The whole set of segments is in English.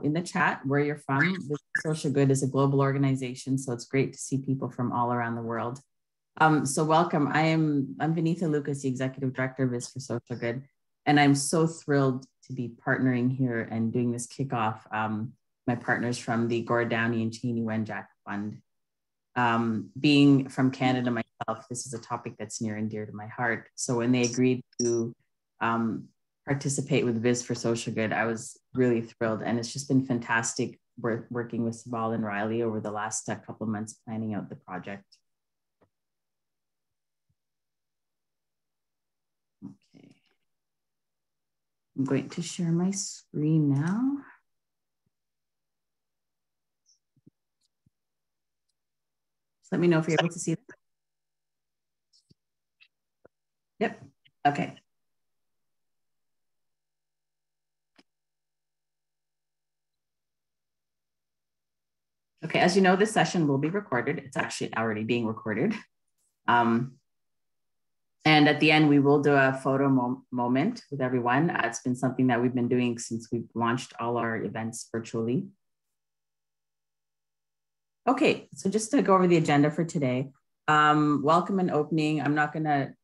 in the chat where you're from. Viz for Social Good is a global organization, so it's great to see people from all around the world. So welcome. I'm Vinitha Lucas, the Executive Director of Viz for Social Good, and I'm so thrilled to be partnering here and doing this kickoff. My partners from the Gord Downie Chanie Wenjack Fund. Being from Canada myself, this is a topic that's near and dear to my heart. So when they agreed to participate with Viz for Social Good, I was really thrilled. And it's just been fantastic working with Sabal and Riley over the last couple of months planning out the project. Okay. I'm going to share my screen now. Just let me know if you're able to see that. Yep. Okay. Okay, as you know, this session will be recorded. It's actually already being recorded. And at the end, we will do a photo moment with everyone. It's been something that we've been doing since we've launched all our events virtually. Okay, so just to go over the agenda for today, welcome and opening. I'm not gonna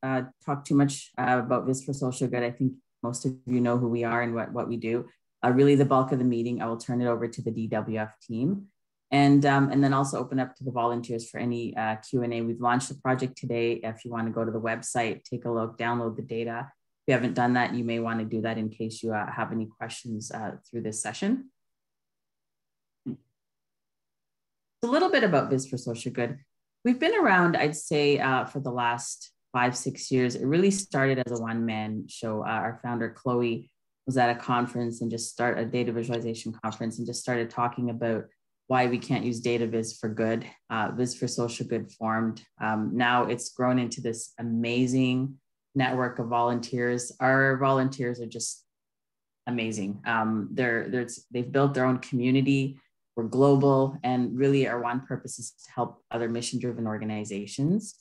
talk too much about Viz for Social Good. I think most of you know who we are and what we do. Really the bulk of the meeting, I will turn it over to the DWF team. And then also open up to the volunteers for any Q&A. We've launched the project today. If you wanna go to the website, take a look, download the data. If you haven't done that, you may wanna do that in case you have any questions through this session. A little bit about Viz for Social Good. We've been around, I'd say, for the last 5-6 years. It really started as a one-man show. Our founder, Chloe, was at a conference and just started a data visualization conference and just started talking about why we can't use data viz for good. Viz for Social Good formed. Now it's grown into this amazing network of volunteers. Our volunteers are just amazing. They've built their own community. We're global, and really our one purpose is to help other mission-driven organizations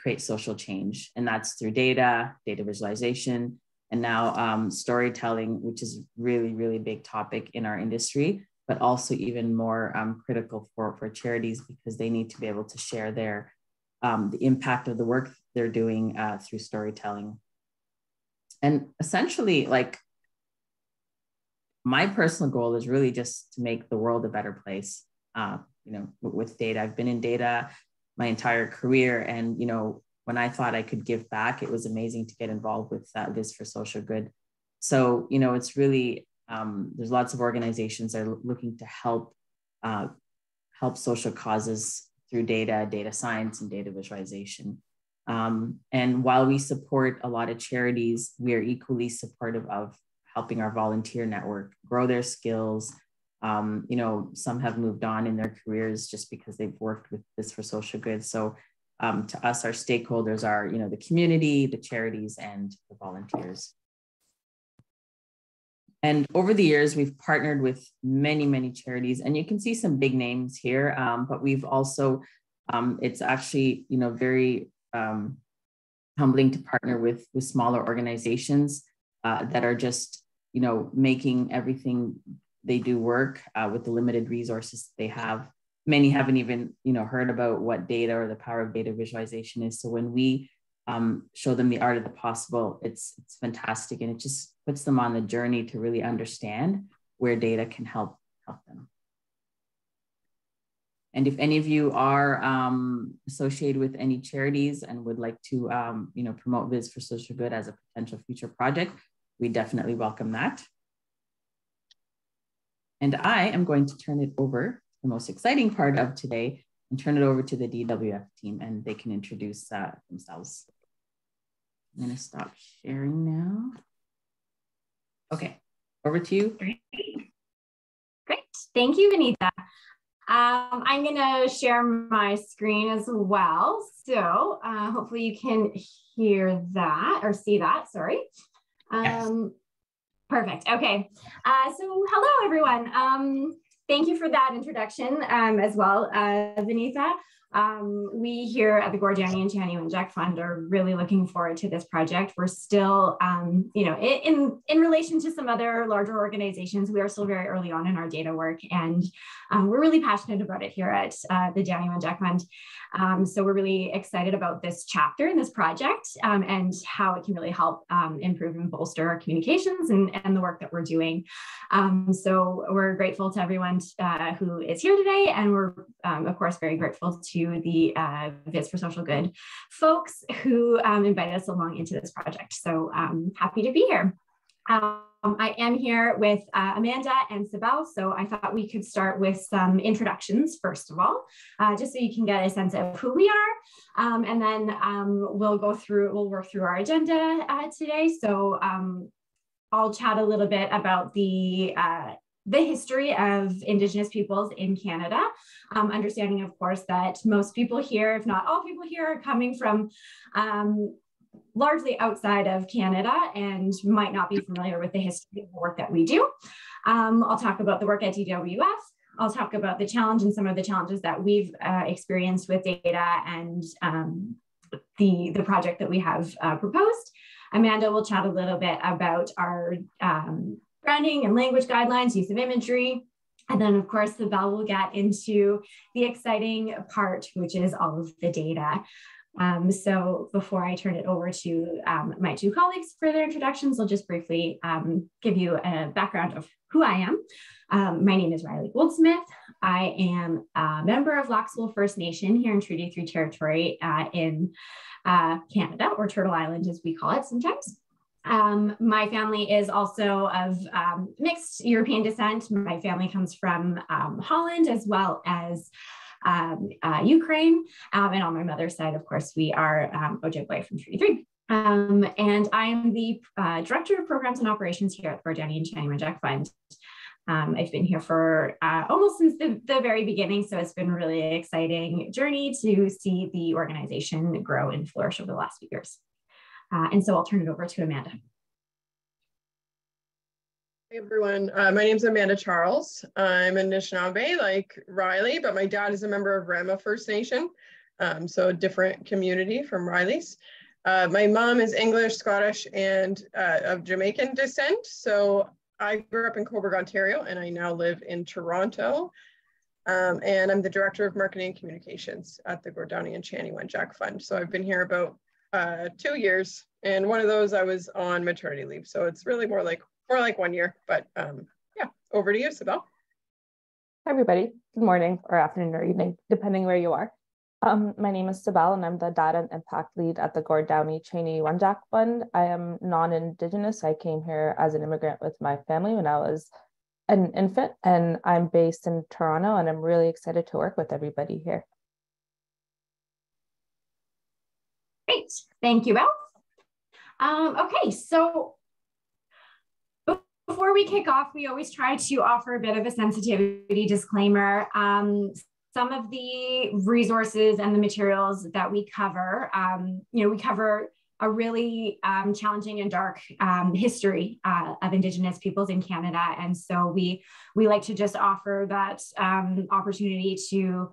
create social change. And that's through data visualization, and now storytelling, which is really, really big topic in our industry, but also even more critical for charities because they need to be able to share the impact of the work they're doing through storytelling. And essentially, like, my personal goal is really just to make the world a better place. With data, I've been in data my entire career, and when I thought I could give back, it was amazing to get involved with Viz for Social Good. So it's really there's lots of organizations that are looking to help social causes through data science, and data visualization. And while we support a lot of charities, we are equally supportive of helping our volunteer network grow their skills. Some have moved on in their careers just because they've worked with Viz for Social Good. So to us, our stakeholders are, the community, the charities, and the volunteers. And over the years, we've partnered with many, many charities, and you can see some big names here, but we've also, it's actually, very humbling to partner with smaller organizations that are just, making everything they do work with the limited resources they have. Many haven't even, heard about what data or the power of data visualization is. So when we show them the art of the possible, it's fantastic, and it just puts them on the journey to really understand where data can help them. And if any of you are associated with any charities and would like to, promote Viz for Social Good as a potential future project, we definitely welcome that. And I am going to turn it over, the most exciting part of today, and turn it over to the DWF team, and they can introduce themselves. I'm going to stop sharing now. Okay, over to you. Great. Thank you, Vinitha. I'm going to share my screen as well. So hopefully you can hear that or see that, sorry. Yes. Perfect. Okay. So hello, everyone. Thank you for that introduction as well, Vinitha. We here at the Gord Downie Chanie Wenjack Fund are really looking forward to this project. We're still, in relation to some other larger organizations, we are still very early on in our data work, and we're really passionate about it here at the Downie Wenjack Fund. So we're really excited about this chapter in this project and how it can really help improve and bolster our communications and the work that we're doing. So we're grateful to everyone who is here today, and we're of course very grateful to the Viz for Social Good folks who invited us along into this project. So happy to be here. I am here with Amanda and Sibel, so I thought we could start with some introductions first of all, just so you can get a sense of who we are, and then we'll work through our agenda today. So I'll chat a little bit about the history of Indigenous peoples in Canada, understanding, of course, that most people here, if not all people here, are coming from largely outside of Canada and might not be familiar with the history of the work that we do. I'll talk about the work at DWF. I'll talk about the challenge and some of the challenges that we've experienced with data and the project that we have proposed. Amanda will chat a little bit about our branding and language guidelines, use of imagery. And then of course, Sibel will get into the exciting part, which is all of the data. So before I turn it over to my two colleagues for their introductions, I'll just briefly give you a background of who I am. My name is Riley Goldsmith. I am a member of Laxwell First Nation here in Treaty 3 territory in Canada, or Turtle Island as we call it sometimes. My family is also of mixed European descent. My family comes from Holland as well as Ukraine, and on my mother's side, of course, we are Ojibwe from Treaty 3. And I am the Director of Programs and Operations here at the Gord Downie Chanie Wenjack Fund. I've been here for almost since the very beginning, so it's been a really exciting journey to see the organization grow and flourish over the last few years. And so I'll turn it over to Amanda. Hey everyone, my name is Amanda Charles. I'm a Anishinaabe like Riley, but my dad is a member of Rama First Nation, so a different community from Riley's. My mom is English, Scottish, and of Jamaican descent. So I grew up in Cobourg, Ontario, and I now live in Toronto. And I'm the Director of Marketing and Communications at the Gord Downie Chanie Wenjack Fund. So I've been here about 2 years, and one of those I was on maternity leave. So it's really more like 1 year, but yeah, over to you, Sibel. Hi everybody, good morning or afternoon or evening, depending where you are. My name is Sibel and I'm the Data and Impact Lead at the Gord Downie Chanie Wenjack Fund. I am non-Indigenous. I came here as an immigrant with my family when I was an infant, and I'm based in Toronto, and I'm really excited to work with everybody here. Great, thank you, Belle. Okay, so before we kick off, we always try to offer a bit of a sensitivity disclaimer. Some of the resources and the materials that we cover, we cover a really challenging and dark history of Indigenous peoples in Canada. And so we like to just offer that opportunity to,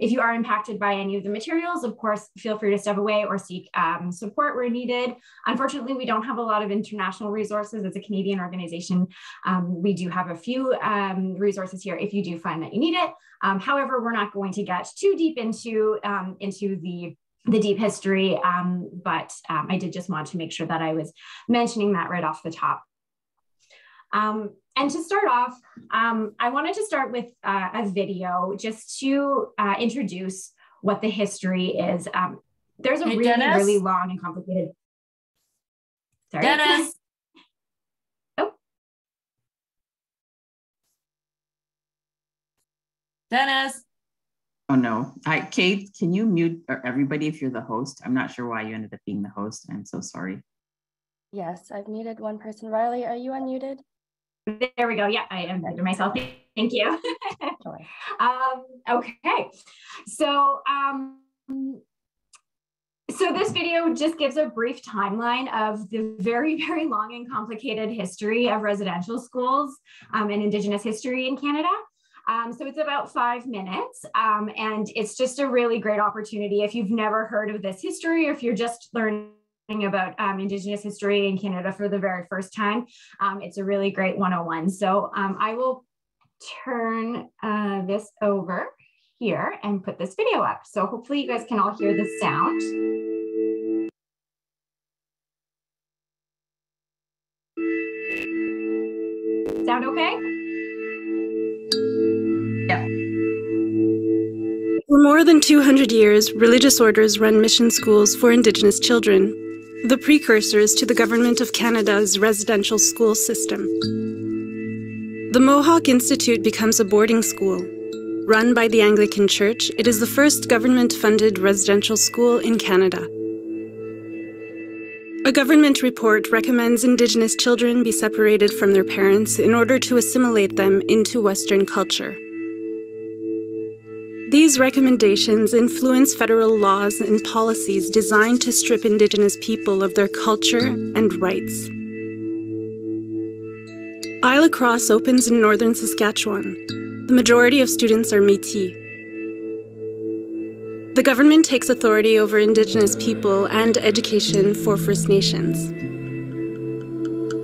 if you are impacted by any of the materials, of course, feel free to step away or seek support where needed. Unfortunately, we don't have a lot of international resources. As a Canadian organization, we do have a few resources here if you do find that you need it. However, we're not going to get too deep into the deep history, but I did just want to make sure that I was mentioning that right off the top. And to start off, I wanted to start with a video just to introduce what the history is. There's a really long and complicated. Sorry. Dennis. Oh. Dennis. Oh no. Kate, can you mute everybody if you're the host? I'm not sure why you ended up being the host. I'm so sorry. Yes, I've muted one person. Riley, are you unmuted? There we go. Yeah, I unmuted myself. Thank you. Okay. So this video just gives a brief timeline of the very, very long and complicated history of residential schools and Indigenous history in Canada. So it's about 5 minutes, and it's just a really great opportunity. If you've never heard of this history, or if you're just learning about Indigenous history in Canada for the very first time, it's a really great 101. So I will turn this over here and put this video up. So hopefully you guys can all hear the sound. Sound okay? Yeah. For more than 200 years, religious orders run mission schools for Indigenous children, the precursors to the Government of Canada's residential school system. The Mohawk Institute becomes a boarding school. Run by the Anglican Church, it is the first government-funded residential school in Canada. A government report recommends Indigenous children be separated from their parents in order to assimilate them into Western culture. These recommendations influence federal laws and policies designed to strip Indigenous people of their culture and rights. Isle Cross opens in northern Saskatchewan. The majority of students are Métis. The government takes authority over Indigenous people and education for First Nations.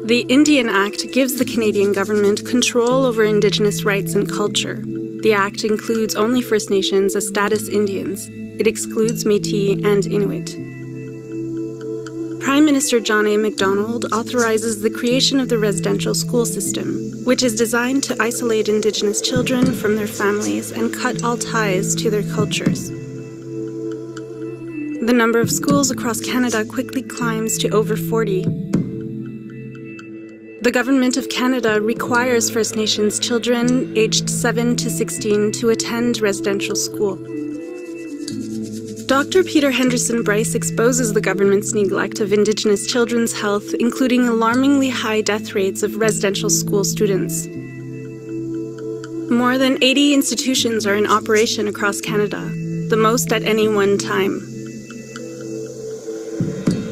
The Indian Act gives the Canadian government control over Indigenous rights and culture. The Act includes only First Nations as status Indians. It excludes Métis and Inuit. Prime Minister John A. Macdonald authorizes the creation of the residential school system, which is designed to isolate Indigenous children from their families and cut all ties to their cultures. The number of schools across Canada quickly climbs to over 40. The Government of Canada requires First Nations children aged 7 to 16 to attend residential school. Dr. Peter Henderson Bryce exposes the government's neglect of Indigenous children's health, including alarmingly high death rates of residential school students. More than 80 institutions are in operation across Canada, the most at any one time.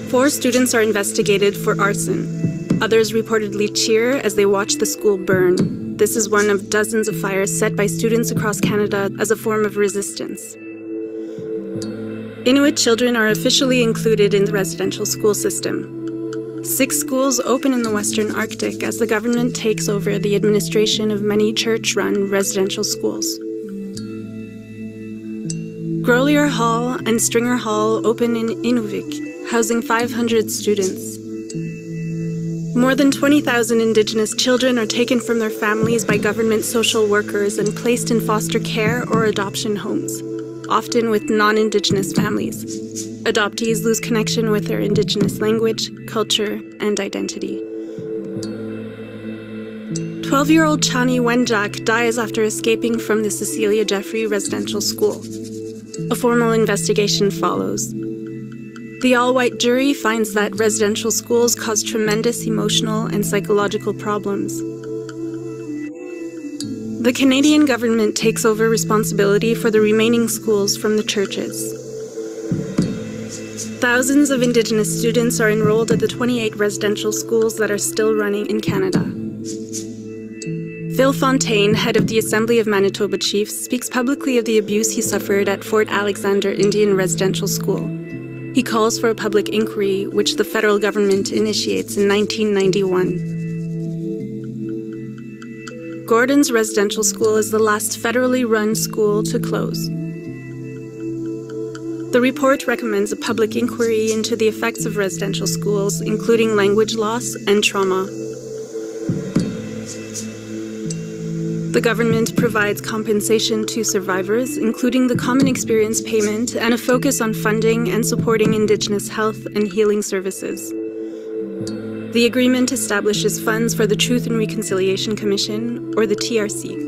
4 students are investigated for arson. Others reportedly cheer as they watch the school burn. This is one of dozens of fires set by students across Canada as a form of resistance. Inuit children are officially included in the residential school system. 6 schools open in the Western Arctic as the government takes over the administration of many church-run residential schools. Grolier Hall and Stringer Hall open in Inuvik, housing 500 students. More than 20,000 Indigenous children are taken from their families by government social workers and placed in foster care or adoption homes, often with non-Indigenous families. Adoptees lose connection with their Indigenous language, culture, and identity. 12-year-old Chanie Wenjack dies after escaping from the Cecilia Jeffrey Residential School. A formal investigation follows. The all-white jury finds that residential schools cause tremendous emotional and psychological problems. The Canadian government takes over responsibility for the remaining schools from the churches. Thousands of Indigenous students are enrolled at the 28 residential schools that are still running in Canada. Phil Fontaine, head of the Assembly of Manitoba Chiefs, speaks publicly of the abuse he suffered at Fort Alexander Indian Residential School. He calls for a public inquiry, which the federal government initiates in 1991. Gordon's residential school is the last federally run school to close. The report recommends a public inquiry into the effects of residential schools, including language loss and trauma. The government provides compensation to survivors, including the Common Experience Payment and a focus on funding and supporting Indigenous health and healing services. The agreement establishes funds for the Truth and Reconciliation Commission, or the TRC.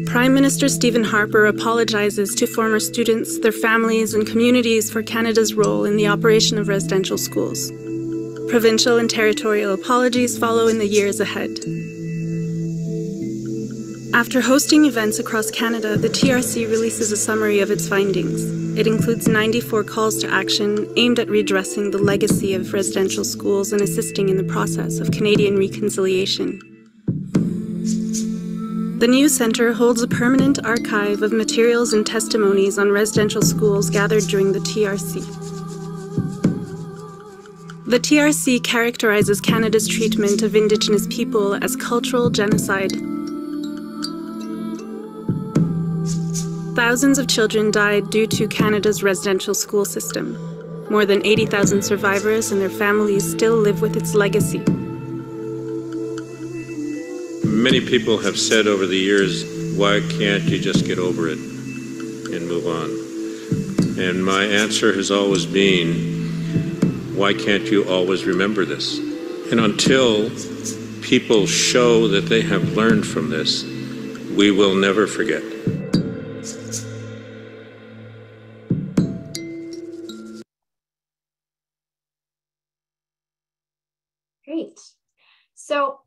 Prime Minister Stephen Harper apologizes to former students, their families, and communities for Canada's role in the operation of residential schools. Provincial and territorial apologies follow in the years ahead. After hosting events across Canada, the TRC releases a summary of its findings. It includes 94 calls to action aimed at redressing the legacy of residential schools and assisting in the process of Canadian reconciliation. The new centre holds a permanent archive of materials and testimonies on residential schools gathered during the TRC. The TRC characterises Canada's treatment of Indigenous people as cultural genocide. Thousands of children died due to Canada's residential school system. More than 80,000 survivors and their families still live with its legacy. Many people have said over the years, why can't you just get over it and move on? And my answer has always been, why can't you always remember this? And until people show that they have learned from this, we will never forget. Great. So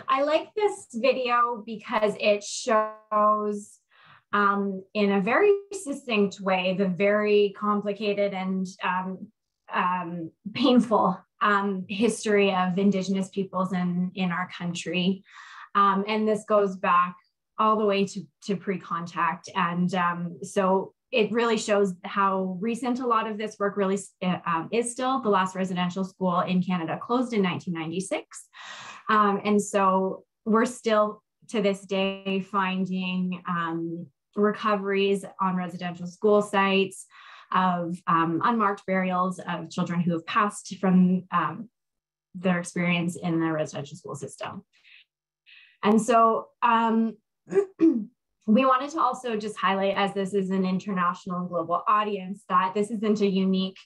I like this video because it shows in a very succinct way the very complicated and painful history of Indigenous peoples in our country. And this goes back all the way to pre-contact. And so it really shows how recent a lot of this work really is still. The last residential school in Canada closed in 1996. And so we're still to this day finding recoveries on residential school sites of unmarked burials of children who have passed from their experience in the residential school system. And so we wanted to also just highlight, as this is an international and global audience, that this isn't a unique,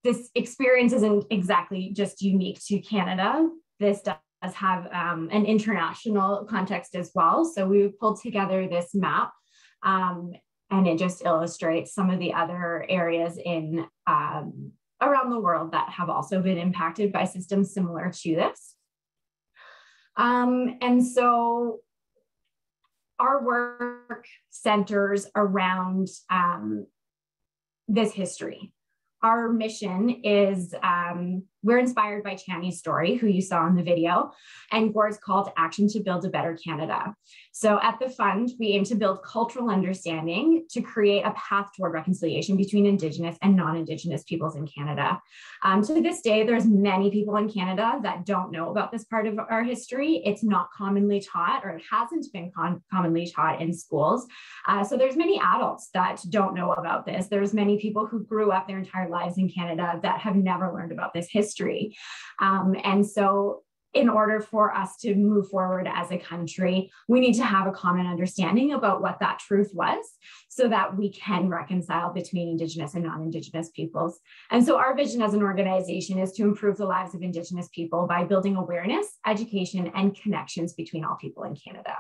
this experience isn't exactly just unique to Canada. This does have an international context as well. So we pulled together this map and it just illustrates some of the other areas in around the world that have also been impacted by systems similar to this. And so our work centers around this history. Our mission is, we're inspired by Chanie's story, who you saw in the video, and Gord's call to action to build a better Canada. So at the fund, we aim to build cultural understanding to create a path toward reconciliation between Indigenous and non-Indigenous peoples in Canada. To this day, there's many people in Canada that don't know about this part of our history. It's not commonly taught, or it hasn't been commonly taught in schools. So there's many adults that don't know about this. There's many people who grew up their entire lives in Canada that have never learned about this history. And so in order for us to move forward as a country, we need to have a common understanding about what that truth was so that we can reconcile between Indigenous and non-Indigenous peoples. And so our vision as an organization is to improve the lives of Indigenous people by building awareness, education, and connections between all people in Canada.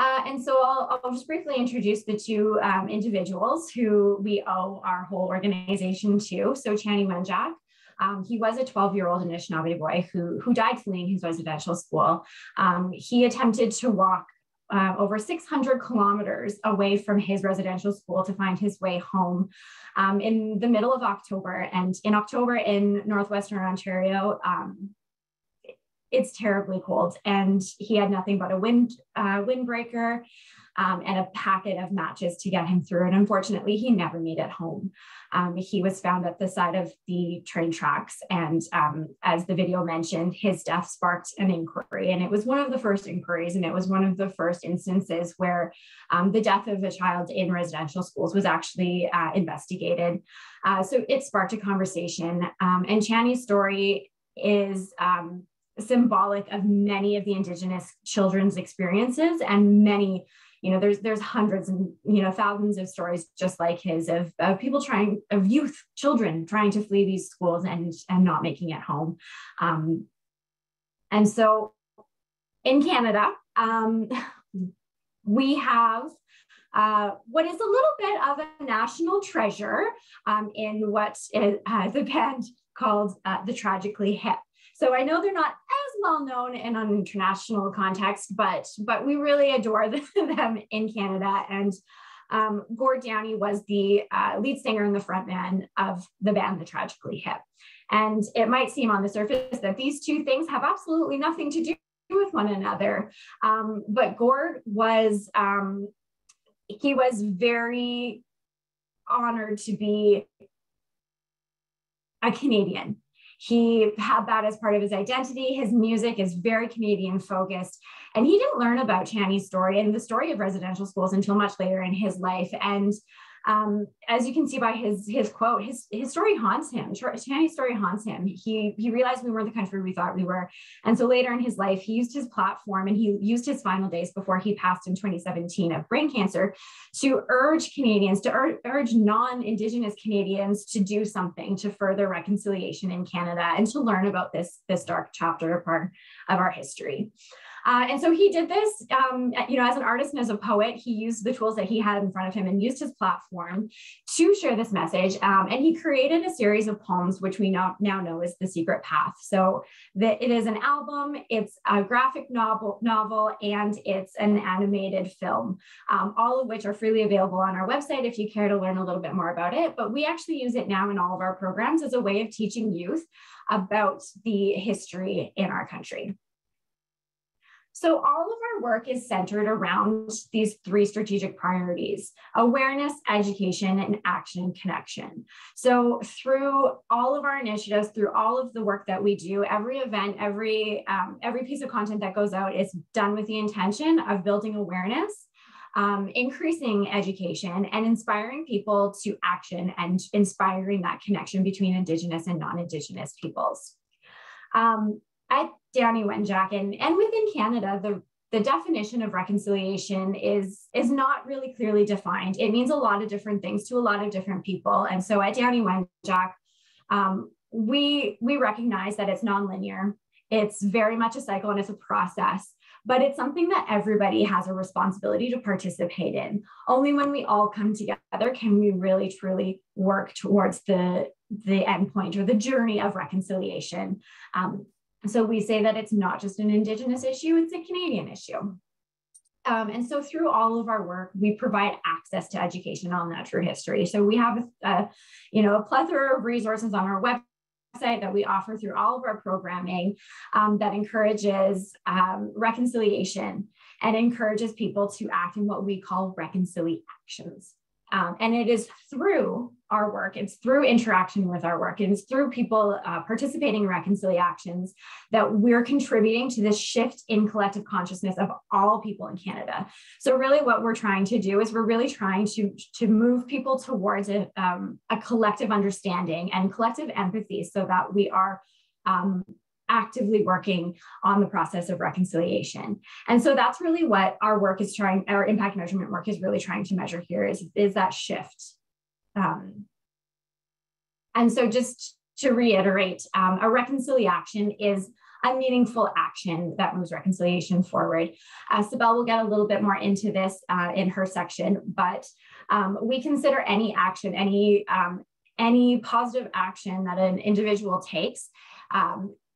And so I'll just briefly introduce the two individuals who we owe our whole organization to. So Chanie Wenjack, he was a 12-year-old Anishinaabe boy who died fleeing his residential school. He attempted to walk over 600 kilometers away from his residential school to find his way home in the middle of October. And in October in Northwestern Ontario, it's terribly cold, and he had nothing but a windbreaker and a packet of matches to get him through. And unfortunately, he never made it home. He was found at the side of the train tracks. And as the video mentioned, his death sparked an inquiry. And it was one of the first inquiries. And it was one of the first instances where the death of a child in residential schools was actually investigated. So it sparked a conversation. And Chanie's story is symbolic of many of the Indigenous children's experiences, and many, there's hundreds and thousands of stories just like his of people children trying to flee these schools and not making it home. And so in Canada, we have what is a little bit of a national treasure in what is the band called the Tragically Hip. So I know they're not as well known in an international context, but we really adore them in Canada. And Gord Downie was the lead singer and the frontman of the band, The Tragically Hip. And it might seem on the surface that these two things have absolutely nothing to do with one another. But Gord was, he was very honored to be a Canadian. He had that as part of his identity. His music is very Canadian focused. And he didn't learn about Chanie's story and the story of residential schools until much later in his life. And as you can see by his quote, his story haunts him. Chanie's story haunts him. He realized we weren't the country we thought we were. And so later in his life, he used his platform and he used his final days before he passed in 2017 of brain cancer to urge Canadians, to urge non-Indigenous Canadians to do something to further reconciliation in Canada and to learn about this dark chapter part of our history. And so he did this, as an artist and as a poet, he used the tools that he had in front of him and used his platform to share this message. And he created a series of poems, which we now know as The Secret Path. So it is an album, it's a graphic novel, and it's an animated film, all of which are freely available on our website if you care to learn a little bit more about it. But we actually use it now in all of our programs as a way of teaching youth about the history in our country. So all of our work is centered around these three strategic priorities: awareness, education, and action and connection. So through all of our initiatives, through all of the work that we do, every event, every piece of content that goes out is done with the intention of building awareness, increasing education, and inspiring people to action and inspiring that connection between Indigenous and non-Indigenous peoples. At Downie Wenjack and within Canada, the definition of reconciliation is not really clearly defined. It means a lot of different things to a lot of different people. And so at Downie Wenjack, we recognize that it's nonlinear. It's very much a cycle and it's a process, but it's something that everybody has a responsibility to participate in. Only when we all come together can we really truly work towards the endpoint or the journey of reconciliation. So we say that it's not just an Indigenous issue, it's a Canadian issue. And so through all of our work, we provide access to education on that true history. So we have a plethora of resources on our website that we offer through all of our programming that encourages reconciliation and encourages people to act in what we call reconciliations. And it is through our work, it's through interaction with our work, and it's through people participating in reconciliations that we're contributing to this shift in collective consciousness of all people in Canada. So really what we're trying to do is we're really trying to move people towards a collective understanding and collective empathy so that we are actively working on the process of reconciliation. And so that's really what our work is trying, our impact measurement work is really trying to measure here is that shift. And so just to reiterate, a reconciliation is a meaningful action that moves reconciliation forward. Sibel will get a little bit more into this in her section, but we consider any action, any positive action that an individual takes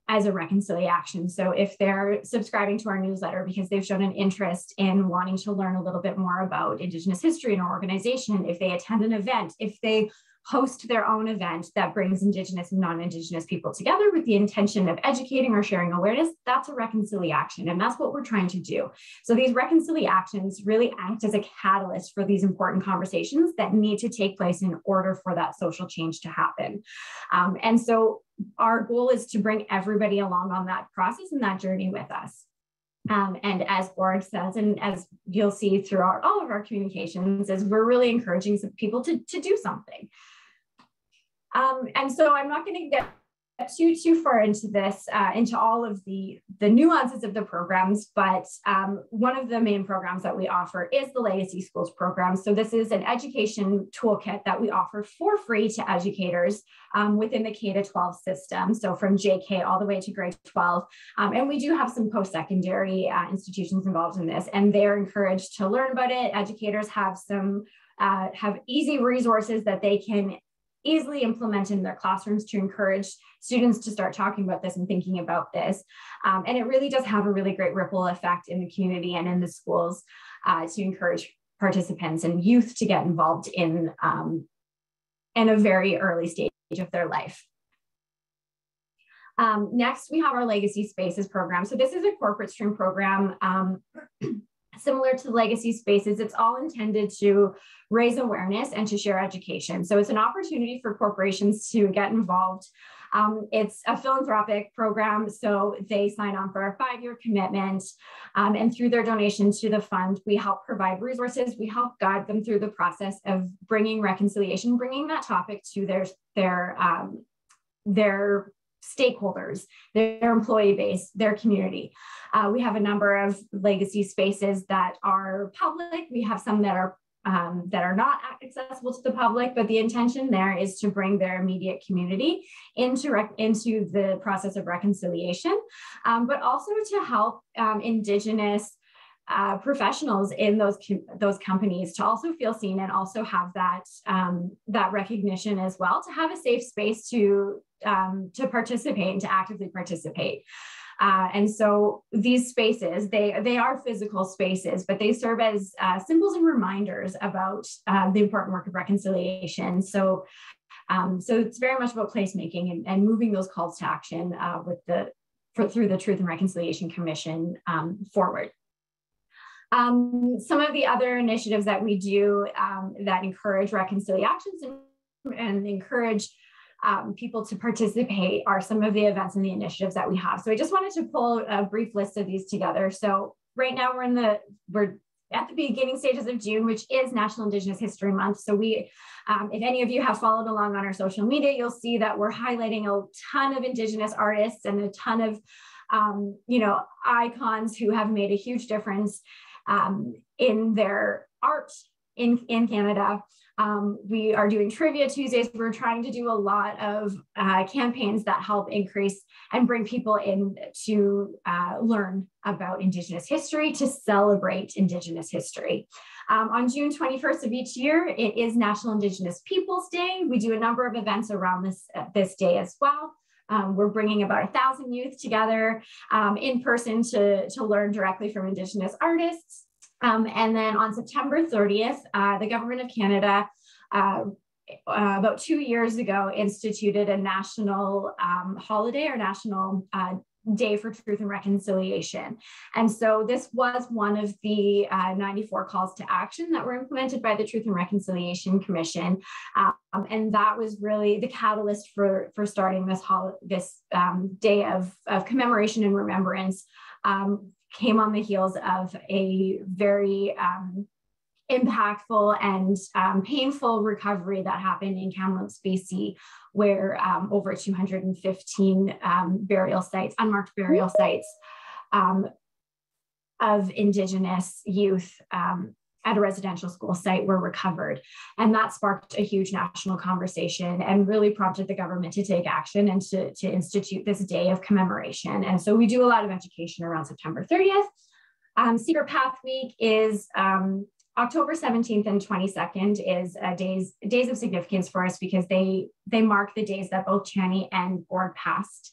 as a reconciliation. So if they're subscribing to our newsletter because they've shown an interest in wanting to learn a little bit more about Indigenous history in our organization, if they attend an event, if they host their own event that brings Indigenous and non-Indigenous people together with the intention of educating or sharing awareness, that's a reconciliation. And that's what we're trying to do. So these reconciliations really act as a catalyst for these important conversations that need to take place in order for that social change to happen. And so our goal is to bring everybody along on that process and that journey with us. And as Gord says, and as you'll see throughout all of our communications, is we're really encouraging some people to do something. And so I'm not going to get too far into this, into all of the nuances of the programs, but one of the main programs that we offer is the Legacy Schools program. So this is an education toolkit that we offer for free to educators within the K-12 system. So from JK all the way to grade 12. And we do have some post-secondary institutions involved in this, and they're encouraged to learn about it. Educators have have easy resources that they can easily implement in their classrooms to encourage students to start talking about this and thinking about this. And it really does have a really great ripple effect in the community and in the schools to encourage participants and youth to get involved in a very early stage of their life. Next, we have our Legacy Spaces program. So this is a corporate stream program similar to Legacy Spaces. It's all intended to raise awareness and to share education. So it's an opportunity for corporations to get involved. It's a philanthropic program, so they sign on for a 5-year commitment, and through their donation to the fund, we help provide resources. We help guide them through the process of bringing reconciliation, bringing that topic to their stakeholders, their employee base, their community. We have a number of Legacy Spaces that are public. We have some that are not accessible to the public, but the intention there is to bring their immediate community into the process of reconciliation, but also to help Indigenous professionals in those companies to also feel seen and also have that recognition as well, to have a safe space to participate and to actively participate. And so these spaces, they are physical spaces, but they serve as symbols and reminders about the important work of reconciliation. So it's very much about placemaking and moving those calls to action through the Truth and Reconciliation Commission forward. Some of the other initiatives that we do that encourage reconciliations and encourage people to participate are some of the events and the initiatives that we have. So I just wanted to pull a brief list of these together. So right now we're at the beginning stages of June, which is National Indigenous History Month. So if any of you have followed along on our social media, you'll see that we're highlighting a ton of Indigenous artists and a ton of icons who have made a huge difference in their art in Canada. We are doing Trivia Tuesdays. We're trying to do a lot of campaigns that help increase and bring people in to learn about Indigenous history, to celebrate Indigenous history. On June 21st of each year, it is National Indigenous Peoples Day. We do a number of events around this day as well. We're bringing about 1,000 youth together in person to learn directly from Indigenous artists. And then on September 30th, the Government of Canada, about 2 years ago, instituted a national holiday or national Day for Truth and Reconciliation. And so this was one of the 94 calls to action that were implemented by the Truth and Reconciliation Commission. And that was really the catalyst for starting this day of commemoration and remembrance. Came on the heels of a very impactful and painful recovery that happened in Kamloops, BC, where over 215 unmarked burial sites of Indigenous youth at a residential school site were recovered. And that sparked a huge national conversation and really prompted the government to take action and to institute this day of commemoration. And so we do a lot of education around September 30th. Secret Path Week is October 17th and 22nd is days of significance for us because they mark the days that both Chanie and Gord passed.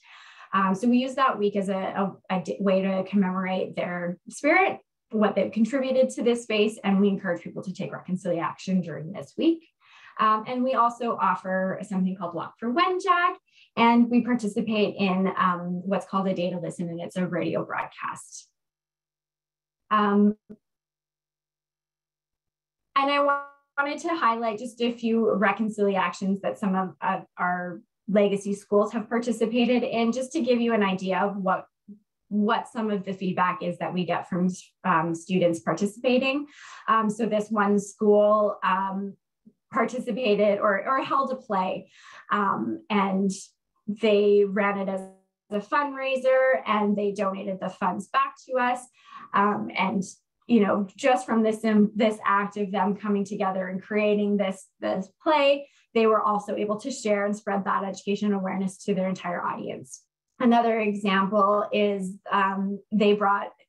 So we use that week as a way to commemorate their spirit, what they've contributed to this space, and we encourage people to take reconciliation during this week. And we also offer something called Walk for Wenjack, and we participate in what's called a Day to Listen, and it's a radio broadcast. And I wanted to highlight just a few reconciliations that some of our legacy schools have participated in, just to give you an idea of what some of the feedback is that we get from students participating. So this one school participated or held a play, and they ran it as a fundraiser, and they donated the funds back to us. And just from this act of them coming together and creating this play, they were also able to share and spread that education and awareness to their entire audience. Another example is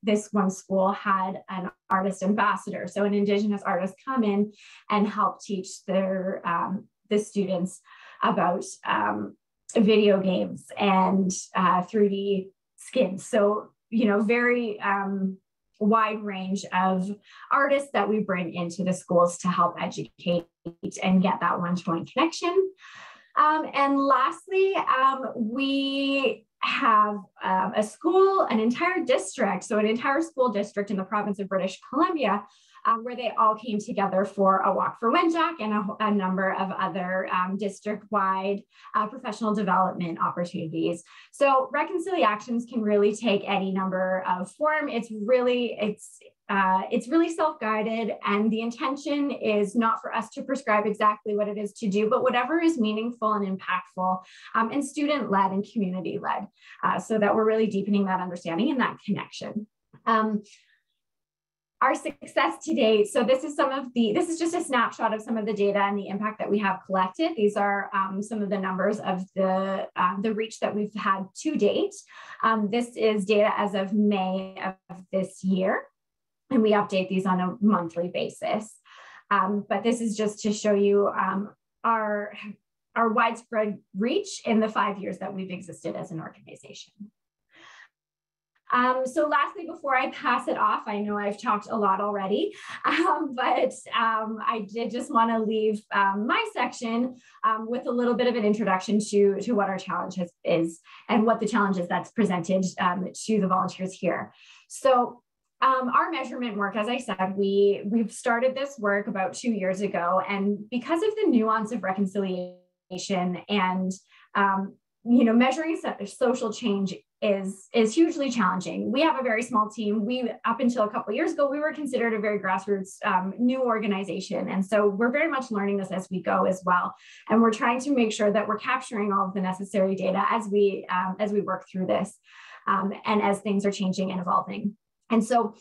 this one school had an artist ambassador. So an Indigenous artist come in and help teach the students about video games and 3D skins. So, very wide range of artists that we bring into the schools to help educate and get that one-to-one connection. And lastly, we have a school, an entire district, so an entire school district in the province of British Columbia, where they all came together for a walk for Wenjack and a number of other district-wide professional development opportunities. So reconciliations can really take any number of form. It's really self-guided, and the intention is not for us to prescribe exactly what it is to do, but whatever is meaningful and impactful and student-led and community-led, so that we're really deepening that understanding and that connection. Our success to date, so this is just a snapshot of some of the data and the impact that we have collected. These are some of the numbers of the reach that we've had to date. This is data as of May of this year, and we update these on a monthly basis. But this is just to show you our widespread reach in the 5 years that we've existed as an organization. So lastly, before I pass it off, I know I've talked a lot already, but I did just want to leave my section with a little bit of an introduction to what our challenge is and what the challenge is that's presented to the volunteers here. So our measurement work, as I said, we've started this work about 2 years ago, and because of the nuance of reconciliation and measuring social change is hugely challenging. We have a very small team. Up until a couple of years ago, we were considered a very grassroots new organization. And so we're very much learning this as we go as well. And we're trying to make sure that we're capturing all of the necessary data as we work through this and as things are changing and evolving. And so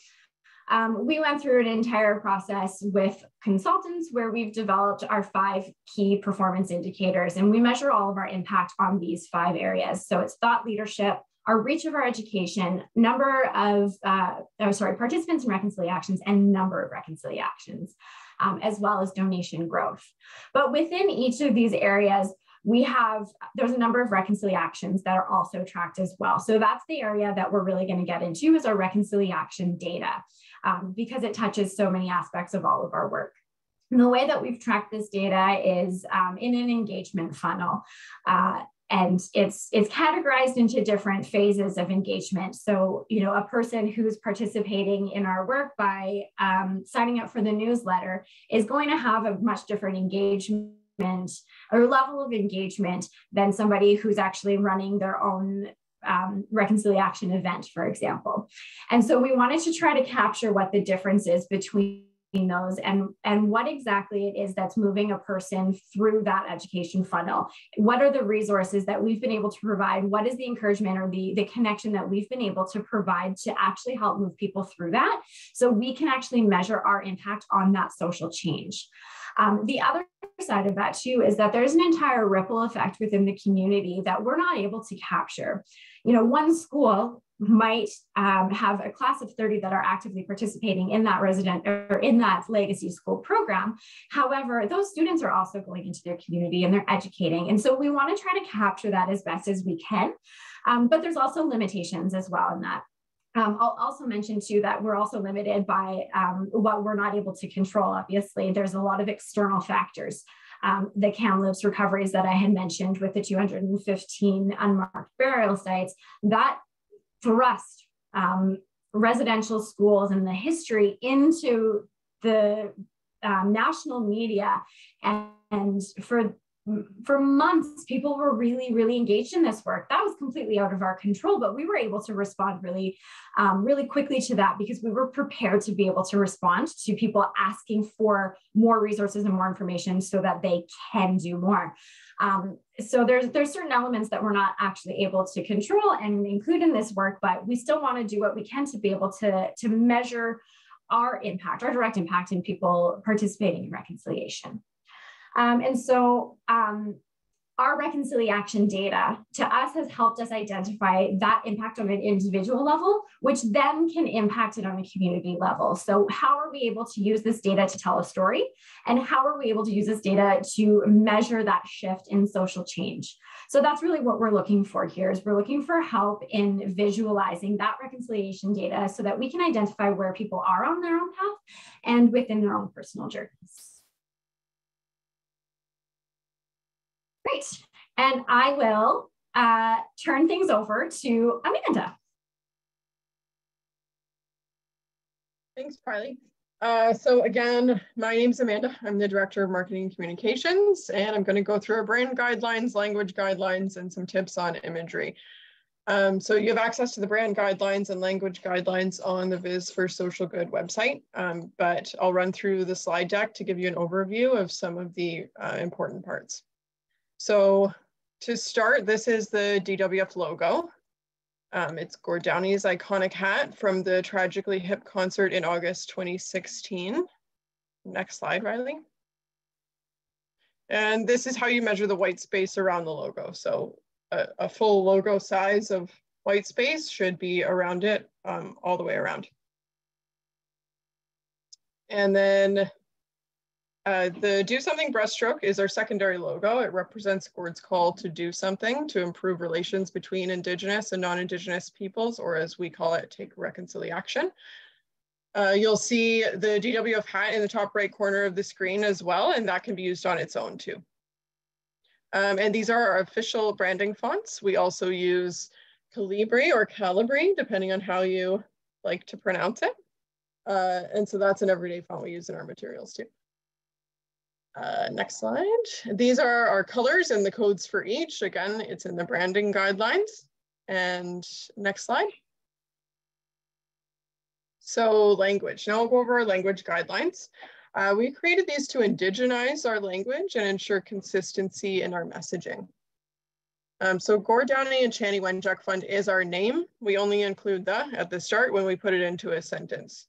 we went through an entire process with consultants where we've developed our 5 key performance indicators, and we measure all of our impact on these 5 areas. So it's thought leadership, our reach of our education, number of, participants in reconciliations, and number of reconciliations, as well as donation growth. But within each of these areas, there's a number of reconciliations that are also tracked as well. So that's the area that we're really going to get into, is our reconciliation data, because it touches so many aspects of all of our work. And the way that we've tracked this data is in an engagement funnel. And it's categorized into different phases of engagement. So, a person who's participating in our work by signing up for the newsletter is going to have a much different engagement or level of engagement than somebody who's actually running their own reconciliation event, for example. And so we wanted to try to capture what the difference is between those and what exactly it is that's moving a person through that education funnel. What are the resources that we've been able to provide? What is the encouragement or the connection that we've been able to provide to actually help move people through that, so we can actually measure our impact on that social change? The other side of that too is that there's an entire ripple effect within the community that we're not able to capture. One school might have a class of 30 that are actively participating in that in that legacy school program. However, those students are also going into their community and they're educating. And so we want to try to capture that as best as we can. But there's also limitations as well in that. I'll also mention too that we're also limited by what we're not able to control. Obviously, there's a lot of external factors. The Kamloops recoveries that I had mentioned with the 215 unmarked burial sites, that thrust residential schools and the history into the national media, and for months, people were really, really engaged in this work. That was completely out of our control, but we were able to respond really, really quickly to that because we were prepared to be able to respond to people asking for more resources and more information so that they can do more. So there's certain elements that we're not actually able to control and include in this work, but we still want to do what we can to be able to measure our impact, our direct impact in people participating in reconciliation. And so our reconciliation data to us has helped us identify that impact on an individual level, which then can impact it on a community level. So how are we able to use this data to tell a story? And how are we able to use this data to measure that shift in social change? So that's really what we're looking for here, is we're looking for help in visualizing that reconciliation data so that we can identify where people are on their own path and within their own personal journeys. Great. And I will turn things over to Amanda. Thanks, Riley. So again, my name's Amanda. I'm the Director of Marketing and Communications, and I'm going to go through our brand guidelines, language guidelines, and some tips on imagery. So you have access to the brand guidelines and language guidelines on the Viz for Social Good website, but I'll run through the slide deck to give you an overview of some of the important parts. So to start, this is the DWF logo. It's Gord Downie's iconic hat from the Tragically Hip concert in August 2016. Next slide, Riley. And this is how you measure the white space around the logo. So a full logo size of white space should be around it all the way around. And then the Do Something breaststroke is our secondary logo. It represents Gord's call to do something to improve relations between Indigenous and non-Indigenous peoples, or as we call it, take reconciliation. You'll see the DWF hat in the top right corner of the screen as well, and that can be used on its own too. And these are our official branding fonts. We also use Calibri or Calibri, depending on how you like to pronounce it. And so that's an everyday font we use in our materials too. Next slide. These are our colors and the codes for each. Again, it's in the branding guidelines. And next slide. So language. Now I'll go over our language guidelines. We created these to indigenize our language and ensure consistency in our messaging. So Gord Downie Chanie Wenjack Fund is our name. We only include that at the start when we put it into a sentence.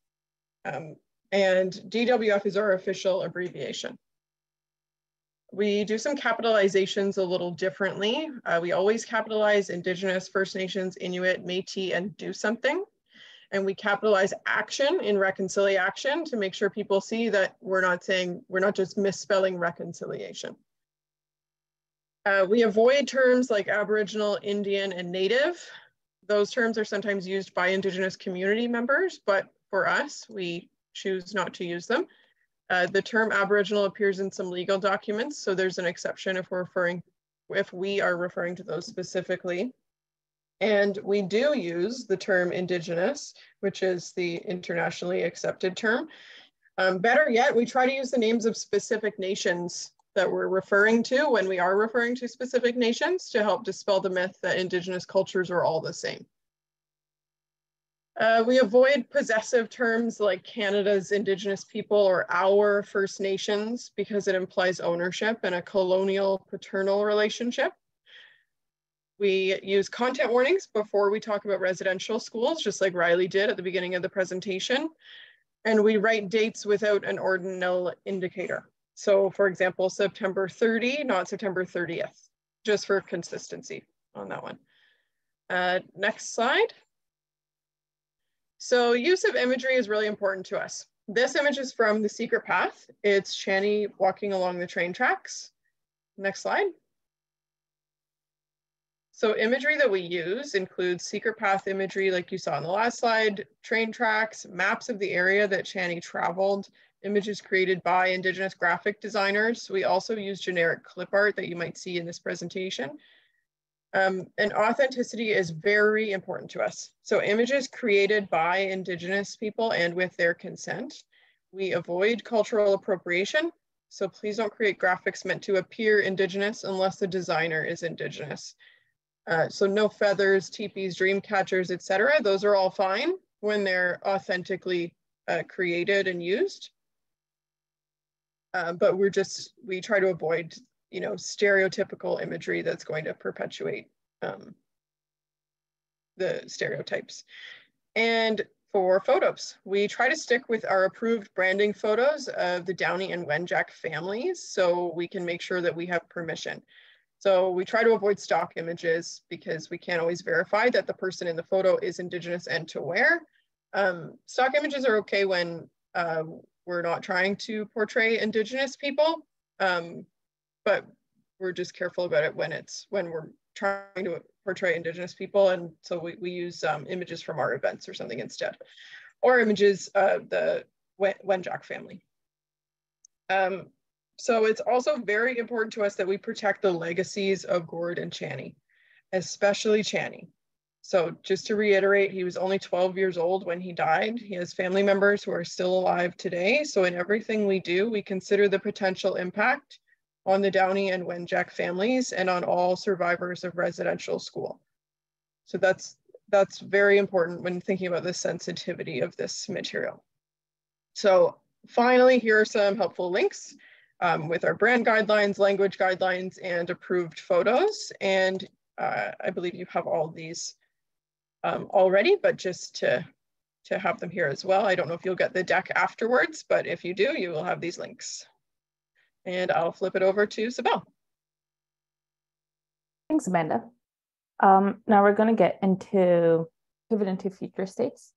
And DWF is our official abbreviation. We do some capitalizations a little differently. We always capitalize Indigenous, First Nations, Inuit, Métis, and do something. And we capitalize action in reconciliation to make sure people see that we're not just misspelling reconciliation. We avoid terms like Aboriginal, Indian, and Native. Those terms are sometimes used by Indigenous community members, but for us, we choose not to use them. The term Aboriginal appears in some legal documents, so there's an exception if we are referring to those specifically. And we do use the term Indigenous, which is the internationally accepted term. Better yet, we try to use the names of specific nations that we're referring to when we are referring to specific nations to help dispel the myth that Indigenous cultures are all the same. We avoid possessive terms like Canada's Indigenous people or our First Nations because it implies ownership and a colonial paternal relationship. We use content warnings before we talk about residential schools, just like Riley did at the beginning of the presentation. And we write dates without an ordinal indicator. So for example, September 30, not September 30th, just for consistency on that one. Next slide. So use of imagery is really important to us. This image is from The Secret Path. It's Chanie walking along the train tracks. Next slide. So imagery that we use includes Secret Path imagery like you saw on the last slide, train tracks, maps of the area that Chanie traveled, images created by Indigenous graphic designers. We also use generic clip art that you might see in this presentation. And authenticity is very important to us. So images created by Indigenous people and with their consent. We avoid cultural appropriation. So please don't create graphics meant to appear Indigenous unless the designer is Indigenous. So no feathers, teepees, dream catchers, etc. Those are all fine when they're authentically created and used. But we try to avoid stereotypical imagery that's going to perpetuate the stereotypes. And for photos, we try to stick with our approved branding photos of the Downie and Wenjack families so we can make sure that we have permission. So we try to avoid stock images because we can't always verify that the person in the photo is Indigenous and to where. Stock images are okay when we're not trying to portray Indigenous people, but we're just careful about it when we're trying to portray Indigenous people. And so we use images from our events or something instead, or images of the Wenjack family. So it's also very important to us that we protect the legacies of Gord and Chanie. especially Chanie. So just to reiterate, he was only 12 years old when he died. He has family members who are still alive today. So in everything we do, we consider the potential impact on the Downie and Wenjack families and on all survivors of residential school. So that's very important when thinking about the sensitivity of this material. So finally, here are some helpful links with our brand guidelines, language guidelines, and approved photos. And I believe you have all these already, but just to have them here as well. I don't know if you'll get the deck afterwards, but if you do, you will have these links. And I'll flip it over to Sibel. Thanks, Amanda. Now we're going to pivot into future states.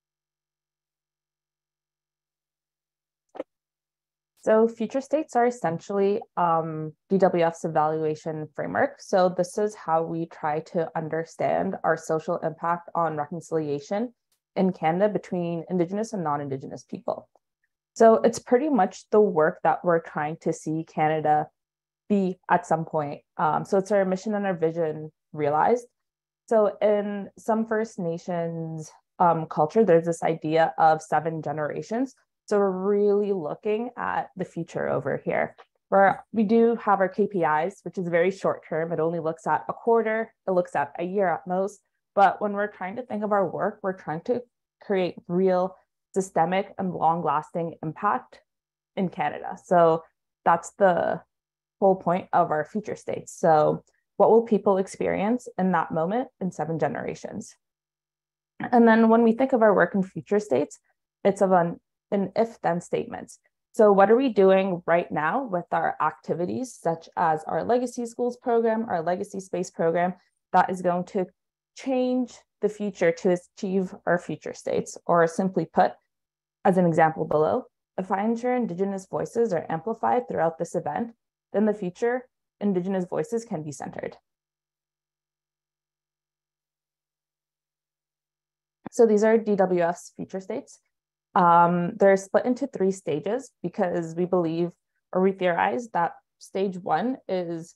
So future states are essentially DWF's evaluation framework. So this is how we try to understand our social impact on reconciliation in Canada between Indigenous and non-Indigenous people. So it's pretty much the work that we're trying to see Canada be at some point. So it's our mission and our vision realized. So in some First Nations culture, there's this idea of 7 generations. So we're really looking at the future over here, where we do have our KPIs, which is very short term. It only looks at a quarter, it looks at a year at most. But when we're trying to think of our work, we're trying to create real systemic and long-lasting impact in Canada. So that's the whole point of our future states. So what will people experience in that moment in 7 generations? And then when we think of our work in future states, it's of an if-then statements. So what are we doing right now with our activities, such as our Legacy Schools program, our Legacy Space program, that is going to change the future to achieve our future states? Or simply put, as an example below, if I ensure Indigenous voices are amplified throughout this event, then the future Indigenous voices can be centered. So these are DWF's future states. They're split into 3 stages because we believe, or we theorize, that stage 1 is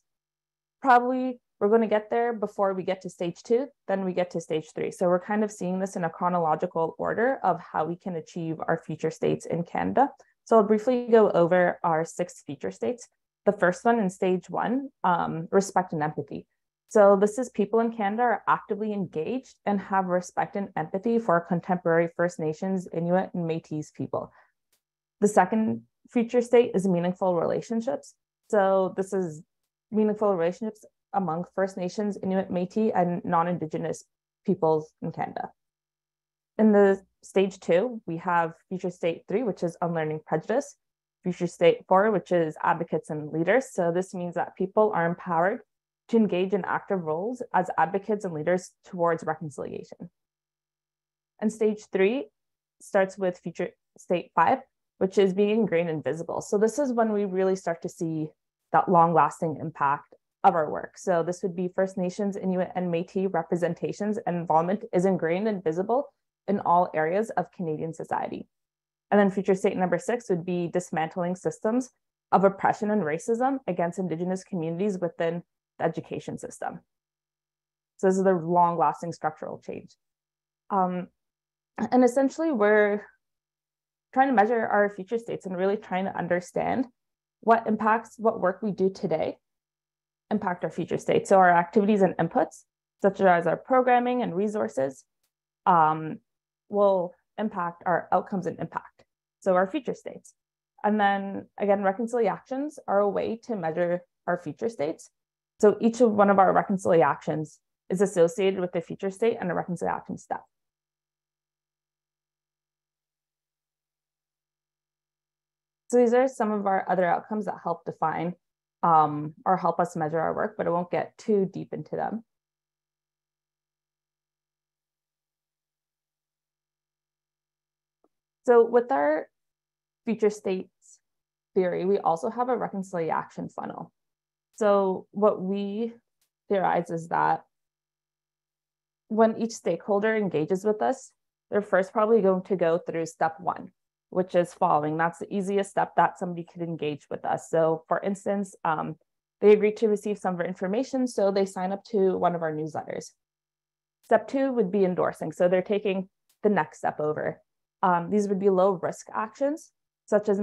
probably, we're going to get there before we get to stage 2, then we get to stage 3. So we're kind of seeing this in a chronological order of how we can achieve our future states in Canada. So I'll briefly go over our 6 future states. The first one in stage 1, respect and empathy. So this is people in Canada are actively engaged and have respect and empathy for contemporary First Nations, Inuit, and Métis people. The second future state is meaningful relationships. So this is meaningful relationships among First Nations, Inuit, Métis, and non-Indigenous peoples in Canada. In the stage 2, we have future state 3, which is unlearning prejudice. Future state 4, which is advocates and leaders. So this means that people are empowered to engage in active roles as advocates and leaders towards reconciliation. And stage 3 starts with future state 5, which is being ingrained and visible. So this is when we really start to see that long-lasting impact of our work. So this would be First Nations, Inuit, and Métis representations and involvement is ingrained and visible in all areas of Canadian society. And then future state number 6 would be dismantling systems of oppression and racism against Indigenous communities within the education system. So this is the long-lasting structural change. And essentially, we're trying to measure our future states and really trying to understand what work we do today impact our future states. So our activities and inputs, such as our programming and resources, will impact our outcomes and impact. So our future states. And then again, reconciliations are a way to measure our future states. So each of one of our reconciliations is associated with the future state and a reconciliation step. So these are some of our other outcomes that help define or help us measure our work, but I won't get too deep into them. So with our future states theory, we also have a reconciliation funnel. So what we theorize is that when each stakeholder engages with us, they're first probably going to go through step 1, which is following. That's the easiest step that somebody could engage with us. So for instance, They agree to receive some of our information, so they sign up to one of our newsletters. Step 2 would be endorsing. So they're taking the next step over. These would be low risk actions, such as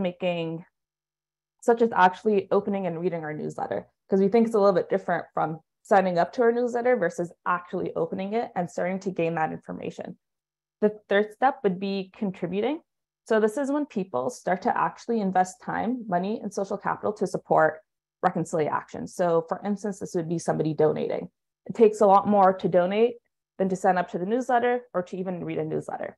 actually opening and reading our newsletter, because we think it's a little bit different from signing up to our newsletter versus actually opening it and starting to gain that information. The third step would be contributing. So this is when people start to actually invest time, money, and social capital to support reconciliation. So for instance, this would be somebody donating. It takes a lot more to donate than to sign up to the newsletter or to even read a newsletter.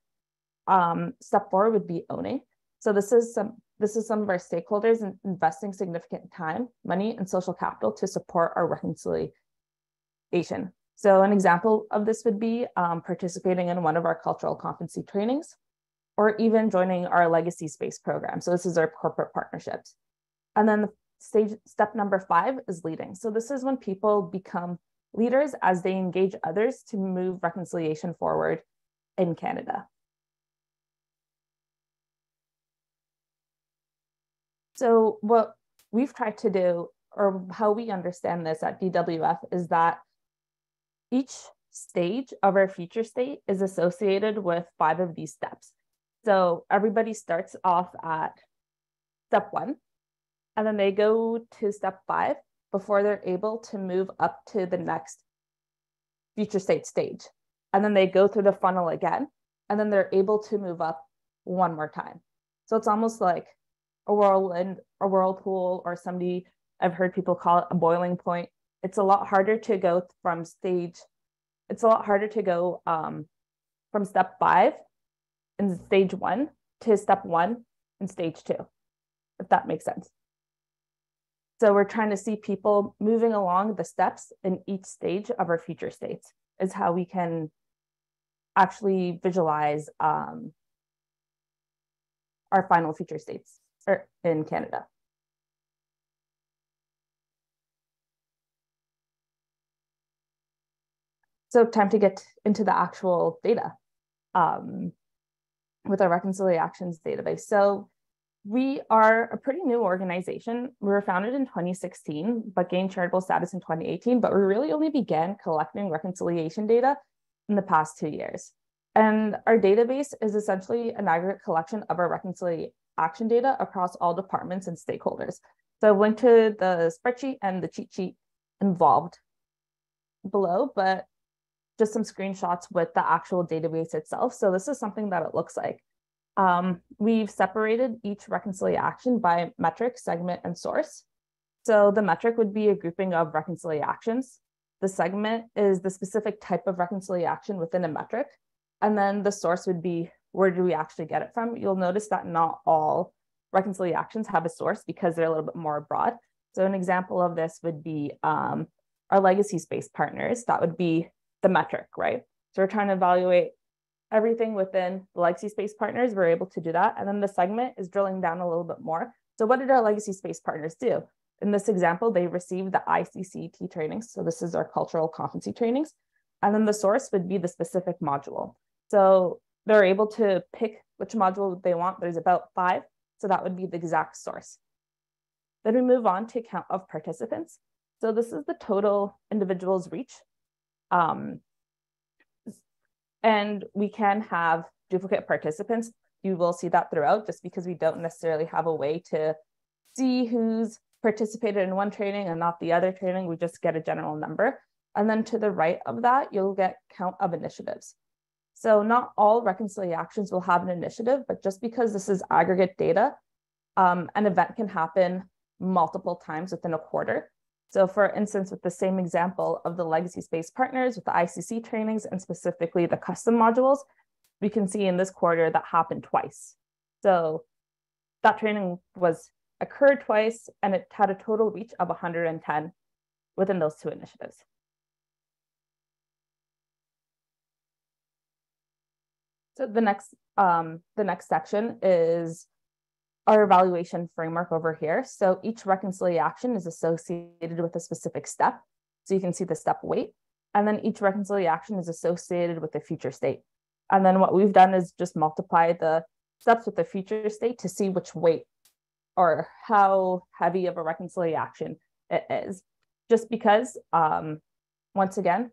Step 4 would be owning. So this is some of our stakeholders investing significant time, money, and social capital to support our reconciliation. So an example of this would be participating in one of our cultural competency trainings, or even joining our legacy space program. So this is our corporate partnerships. And then step number 5 is leading. So this is when people become leaders as they engage others to move reconciliation forward in Canada. So what we've tried to do, or how we understand this at DWF, is that each stage of our future state is associated with 5 of these steps. So everybody starts off at step 1, and then they go to step 5 before they're able to move up to the next future state stage. And then they go through the funnel again, and then they're able to move up one more time. So it's almost like a whirlwind, a whirlpool, or I've heard people call it a boiling point. It's a lot harder to go from step 5 in stage 1 to step 1 in stage 2, if that makes sense. So we're trying to see people moving along the steps in each stage of our future states is how we can actually visualize our final future states in Canada. So time to get into the actual data with our reconciliations database. So we are a pretty new organization. We were founded in 2016, but gained charitable status in 2018, but we really only began collecting reconciliation data in the past 2 years. And our database is essentially an aggregate collection of our reconciliation data across all departments and stakeholders. So I've linked to the spreadsheet and the cheat sheet involved below, but just some screenshots with the actual database itself. So this is something that it looks like. We've separated each reconciliation by metric, segment, and source. So the metric would be a grouping of reconciliations. The segment is the specific type of reconciliation within a metric. And then the source would be, where do we actually get it from? You'll notice that not all reconciliations have a source because they're a little bit more broad. So an example of this would be our legacy space partners. That would be the metric, right? So we're trying to evaluate everything within the legacy space partners. We're able to do that. And then the segment is drilling down a little bit more. So what did our legacy space partners do? In this example, they received the ICCT trainings. So this is our cultural competency trainings. And then the source would be the specific module. So they're able to pick which module they want. There's about 5. So that would be the exact source. Then we move on to count of participants. So this is the total individuals reach. And we can have duplicate participants. You will see that throughout, just because we don't necessarily have a way to see who's participated in one training and not the other training. We just get a general number. And then to the right of that, you'll get count of initiatives. So not all reconciliations will have an initiative, but just because this is aggregate data, an event can happen multiple times within a quarter. So for instance, with the same example of the legacy space partners with the ICC trainings and specifically the custom modules, we can see in this quarter that happened twice. So that training occurred twice, and it had a total reach of 110 within those 2 initiatives. So the next section is our evaluation framework over here. So each reconciliation is associated with a specific step. So you can see the step weight, and then each reconciliation is associated with the future state. And then what we've done is just multiply the steps with the future state to see which weight or how heavy of a reconciliation it is. Just because, once again,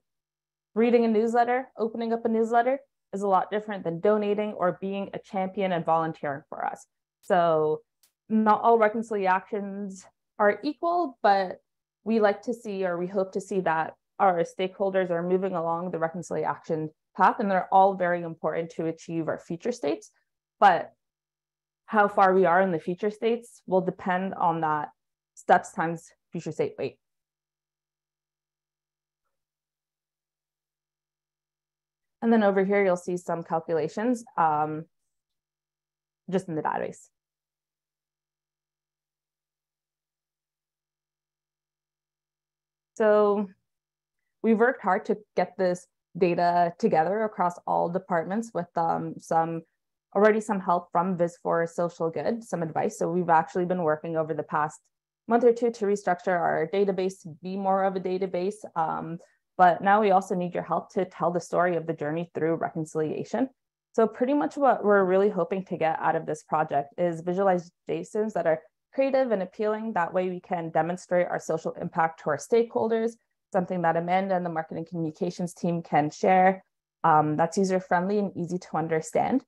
reading a newsletter, opening up a newsletter is a lot different than donating or being a champion and volunteering for us. So not all reconciliations are equal, but we like to see, or we hope to see, that our stakeholders are moving along the reconciliation path, and they're all very important to achieve our future states. But how far we are in the future states will depend on that steps times future state weight. And then over here, you'll see some calculations just in the database. So we've worked hard to get this data together across all departments with some help from Vis4 Social Good, some advice. So we've actually been working over the past month or two to restructure our database to be more of a database. But now we also need your help to tell the story of the journey through reconciliation. So pretty much what we're really hoping to get out of this project is visualizations that are creative and appealing. That way we can demonstrate our social impact to our stakeholders, something that Amanda and the marketing communications team can share, that's user-friendly and easy to understand.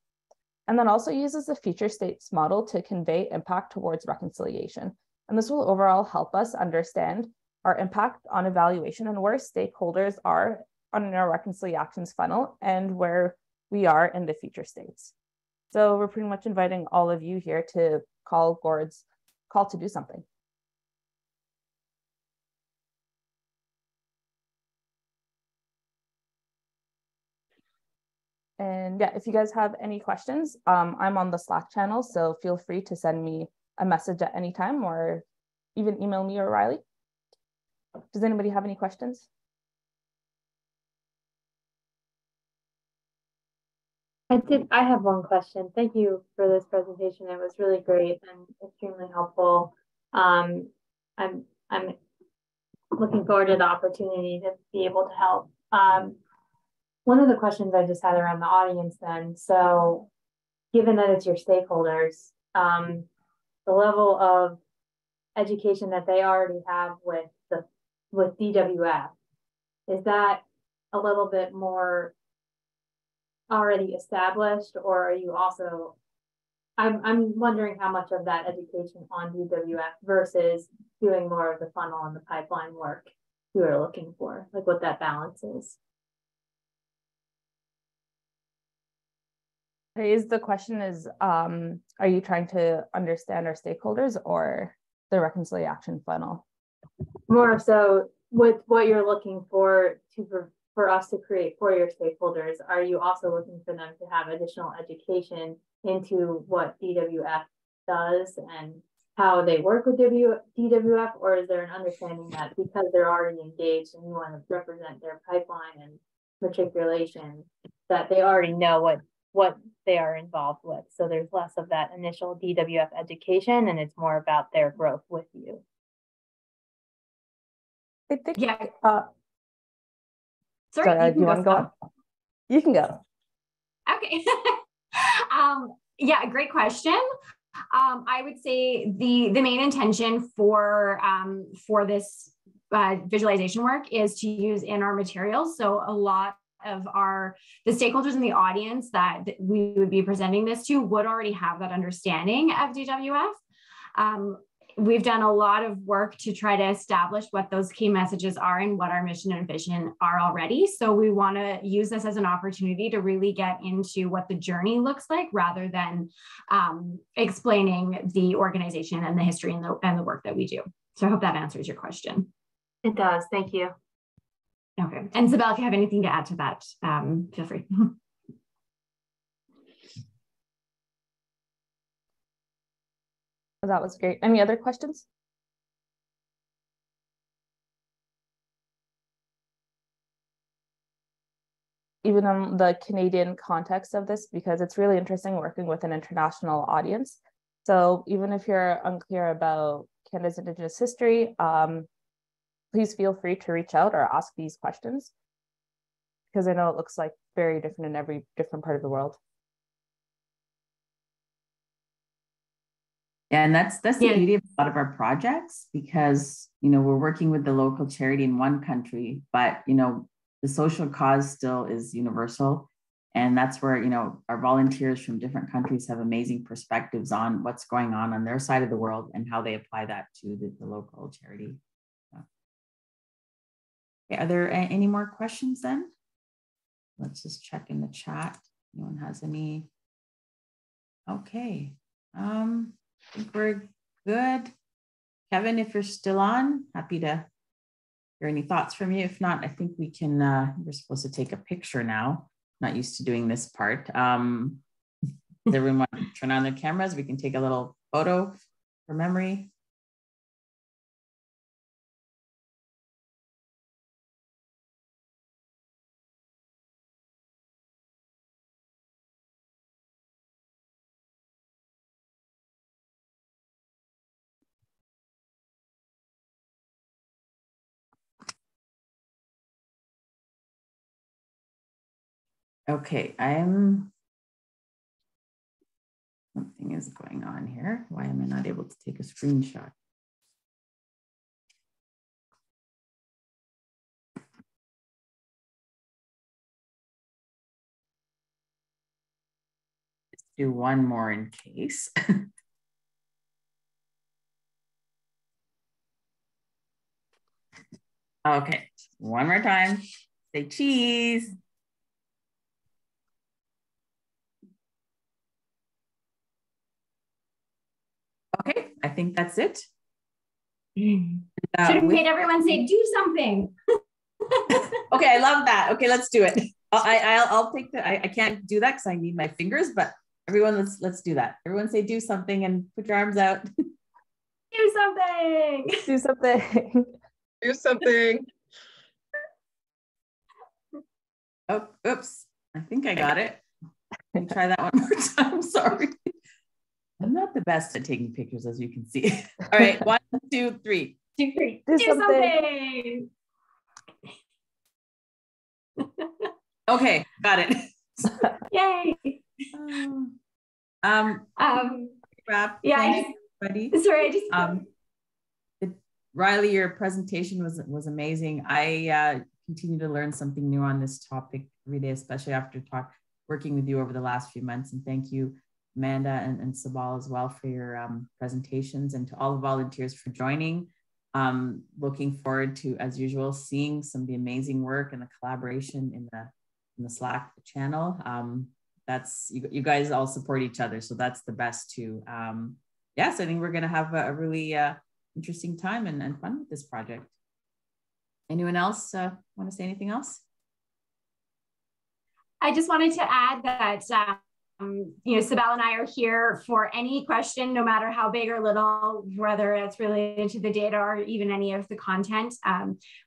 And then also uses the future states model to convey impact towards reconciliation. And this will overall help us understand our impact on evaluation and where stakeholders are on our reconciliations funnel and where we are in the future states. So we're pretty much inviting all of you here to call Gord's call to do something. And yeah, if you guys have any questions, I'm on the Slack channel, so feel free to send me a message at any time or even email me or Riley. Does anybody have any questions? I have one question. Thank you for this presentation. It was really great and extremely helpful. I'm looking forward to the opportunity to be able to help. One of the questions I just had around the audience then, so given that it's your stakeholders, the level of education that they already have with DWF, is that a little bit more already established, or are you also, I'm wondering how much of that education on DWF versus doing more of the funnel and the pipeline work you are looking for, like what that balance is. The question is, are you trying to understand our stakeholders or the reconciliation funnel? More so with what you're looking for us to create for your stakeholders, are you also looking for them to have additional education into what DWF does and how they work with DWF, or is there an understanding that because they're already engaged and you want to represent their pipeline and matriculation, that they already know what they are involved with? So there's less of that initial DWF education and it's more about their growth with you. I think, yeah. Sorry, do you want to go on? You can go. Okay. Yeah, great question. I would say the main intention for this visualization work is to use in our materials. So a lot of the stakeholders in the audience that we would be presenting this to would already have that understanding of DWF. We've done a lot of work to try to establish what those key messages are and what our mission and vision are already. So we want to use this as an opportunity to really get into what the journey looks like rather than explaining the organization and the history and the work that we do. So I hope that answers your question. It does. Thank you. Okay. And Isabel, if you have anything to add to that, feel free. That was great. Any other questions? Even on the Canadian context of this, because it's really interesting working with an international audience. So even if you're unclear about Canada's Indigenous history, please feel free to reach out or ask these questions, because I know it looks like very different in every different part of the world. Yeah, and that's the beauty of a lot of our projects, because, you know, we're working with the local charity in one country, but, you know, the social cause still is universal. And that's where, you know, our volunteers from different countries have amazing perspectives on what's going on their side of the world and how they apply that to the local charity. Okay, are there any more questions then? Let's just check in the chat. Anyone has any? Okay. I think we're good. Kevin, if you're still on, happy to hear any thoughts from you. If not, I think we can, we're supposed to take a picture now. Not used to doing this part. Does everyone want to turn on their cameras? We can take a little photo for memory. Okay, something is going on here. Why am I not able to take a screenshot? Let's do one more in case. Okay, one more time. Say cheese. Okay, I think that's it. Should have made everyone say, do something. Okay, I love that. Okay, let's do it. I'll take the, I can't do that because I need my fingers, but everyone, let's do that. Everyone say, do something and put your arms out. Do something. Do something. Do something. Oh, oops. I think I got it. Let me try that one more time. Sorry. I'm not the best at taking pictures, as you can see. All right, 1, 2, 3. Do something. Okay, got it. Yay. Wrap. Yeah, Everybody. Riley, your presentation was amazing. I continue to learn something new on this topic every day, especially after working with you over the last few months. And thank you, Amanda and Sabal as well, for your presentations, and to all the volunteers for joining. Looking forward to, as usual, seeing some of the amazing work and the collaboration in the Slack channel. That's you guys all support each other, so that's the best too. Yes, I think we're gonna have a really interesting time and fun with this project. Anyone else want to say anything else? I just wanted to add that Sabal and I are here for any question, no matter how big or little, whether it's related to the data or even any of the content.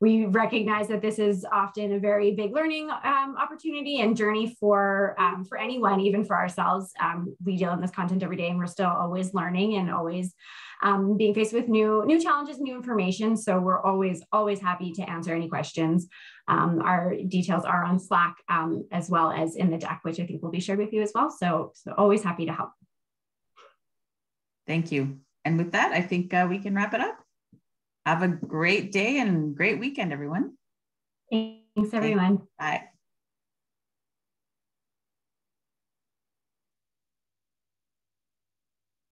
We recognize that this is often a very big learning opportunity and journey for anyone, even for ourselves. We deal in this content every day, and we're still always learning and always being faced with new challenges, new information. So we're always happy to answer any questions. Our details are on Slack as well as in the deck, which I think will be shared with you as well. So always happy to help. Thank you. And with that, I think we can wrap it up. Have a great day and great weekend, everyone. Thanks, everyone. Bye.